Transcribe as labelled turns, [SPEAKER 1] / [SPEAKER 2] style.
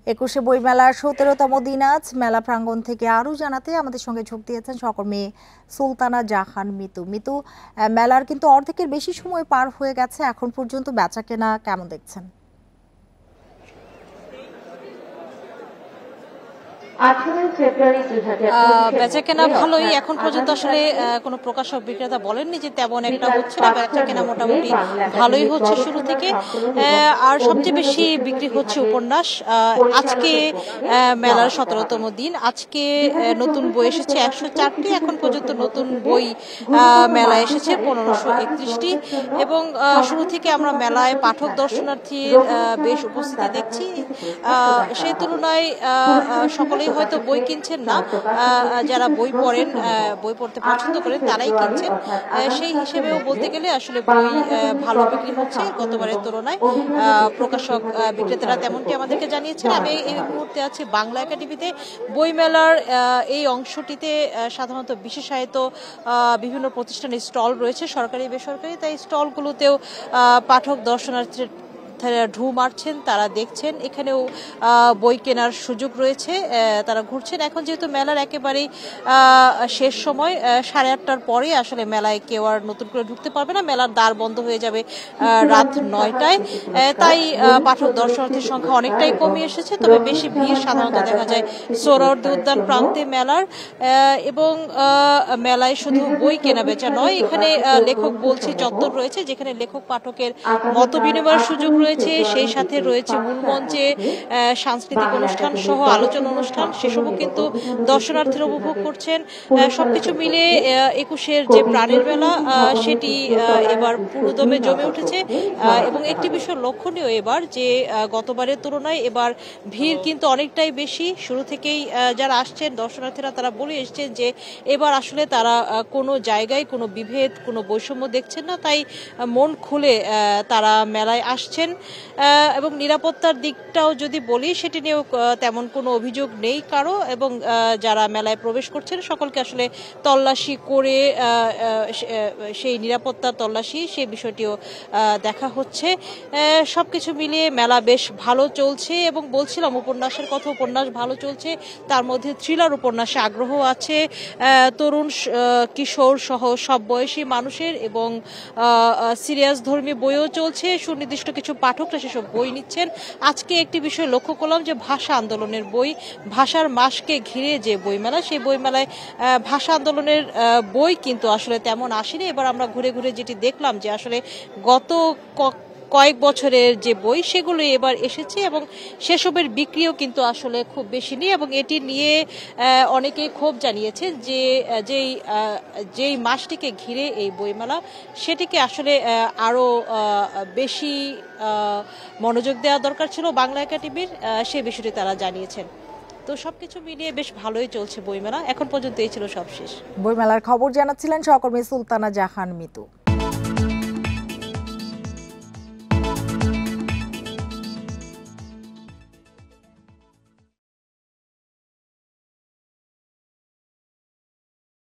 [SPEAKER 1] 21শে বইমেলার 17তম দিন আজ। মেলা প্রাঙ্গণ থেকে আরও জানাতে আমাদের সঙ্গে যোগ দিয়েছেন সহকর্মী সুলতানা জাহান মিতু। মিতু, মেলার কিন্তু অর্ধেকের বেশি সময় পার হয়ে গেছে, এখন পর্যন্ত বেচাকেনা কেমন দেখছেন?
[SPEAKER 2] বেচাকেনা ভালোই, এখন পর্যন্ত আসলে কোনো প্রকাশক বিক্রেতা বলেননি যে তেমন একটা হচ্ছে না। বেচাকেনা মোটামুটি ভালোই হচ্ছে শুরু থেকে। আর সবচেয়ে বেশি বিক্রি হচ্ছে উপন্যাস। আজকে মেলার 17তম দিন, আজকে নতুন বই এসেছে 104টি। এখন পর্যন্ত নতুন বই মেলায় এসেছে 1531টি। এবং শুরু থেকে আমরা মেলায় পাঠক দর্শনার্থীর বেশ উপস্থিতি দেখছি। সেই তুলনায় সকলেই হয়তো বই কিনছেন না, যারা বই পড়েন, বই পড়তে পছন্দ করেন তারাই কিনছেন। সেই হিসেবেও বলতে গেলে আসলে বই ভালো বিক্রি হচ্ছে গতবারের তুলনায়। প্রকাশক বিক্রেতারা তেমনটি আমাদেরকে জানিয়েছেন। আমি এই মুহূর্তে আছি বাংলা একাডেমিতে। বইমেলার এই অংশটিতে সাধারণত বিশেষায়িত বিভিন্ন প্রতিষ্ঠানের স্টল রয়েছে, সরকারি বেসরকারি। তাই স্টলগুলোতেও পাঠক দর্শনার্থীর ঢু মারছেন, তারা দেখছেন। এখানেও বই কেনার সুযোগ রয়েছে, তারা ঘুরছেন। এখন যেহেতু মেলার একেবারেই শেষ সময়, 8:30টার পরে আসলে মেলায় কেউ আর নতুন করে ঢুকতে পারবে না। মেলার দ্বার বন্ধ হয়ে যাবে রাত 9টায়। তাই পাঠক দর্শনার্থীর সংখ্যা অনেকটাই কমে এসেছে। তবে বেশি ভিড় সাধারণত দেখা যায় সোহরাওয়ার্দী উদ্যান প্রান্তে মেলার। এবং মেলায় শুধু বই কেনা বেচা নয়, এখানে লেখক বলছি চত্বর রয়েছে, যেখানে লেখক পাঠকের মত বিনিময়ের সুযোগ রয়েছে। সেই সাথে রয়েছে মূল মঞ্চে সাংস্কৃতিক অনুষ্ঠান সহ আলোচনা অনুষ্ঠান, সেসবও কিন্তু দর্শনার্থীরা উপভোগ করছেন। সবকিছু মিলে 21শের যে প্রাণের মেলা, সেটি এবার পুরোদমে জমে উঠেছে। এবং একটি বিষয় লক্ষণীয় এবার, যে গতবারের তুলনায় এবার ভিড় কিন্তু অনেকটাই বেশি। শুরু থেকেই যারা আসছেন দর্শনার্থীরা, তারা বলে এসছেন যে এবার আসলে তারা কোনো জায়গায় কোনো বিভেদ, কোনো বৈষম্য দেখছেন না। তাই মন খুলে তারা মেলায় আসছেন। এবং নিরাপত্তার দিকটাও যদি বলি, সেটি নিয়েও তেমন কোনো অভিযোগ নেই কারো। এবং যারা মেলায় প্রবেশ করছেন সকলকে আসলে তল্লাশি করে, সেই নিরাপত্তার তল্লাশি, সেই বিষয়টিও দেখা হচ্ছে। সবকিছু মিলিয়ে মেলা বেশ ভালো চলছে। এবং বলছিলাম উপন্যাসের কথা, উপন্যাস ভালো চলছে। তার মধ্যে থ্রিলার উপন্যাসে আগ্রহ আছে তরুণ, কিশোর সহ সব বয়সী মানুষের। এবং সিরিয়াস ধর্মী বইও চলছে। সুনির্দিষ্ট কিছু পাঠকরা সেসব বই নিচ্ছেন। আজকে একটি বিষয় লক্ষ্য করলাম যে ভাষা আন্দোলনের বই, ভাষার মাসকে ঘিরে যে বইমেলা, সেই বইমেলায় ভাষা আন্দোলনের বই কিন্তু আসলে তেমন আসেনি। এবার আমরা ঘুরে ঘুরে যেটি দেখলাম যে আসলে গত কয়েক বছরের যে বই, সেগুলো এবার এসেছে। এবং সেসবের বিক্রিও কিন্তু আসলে খুব বেশি নেই। এবং এটি নিয়ে অনেকেই ক্ষোভ জানিয়েছেন যে যেই মাসটিকে ঘিরে এই বইমেলা, সেটিকে আসলে আরও বেশি মনোযোগ দেওয়া দরকার ছিল বাংলা একাডেমির, সেই বিষয়টি তারা জানিয়েছেন। তো সবকিছু মিলিয়ে বেশ ভালোই চলছে বইমেলা। এখন পর্যন্ত এই ছিল সবশেষ।
[SPEAKER 1] বইমেলার খবর জানাচ্ছিলেন সহকর্মী সুলতানা জাহান মিতু।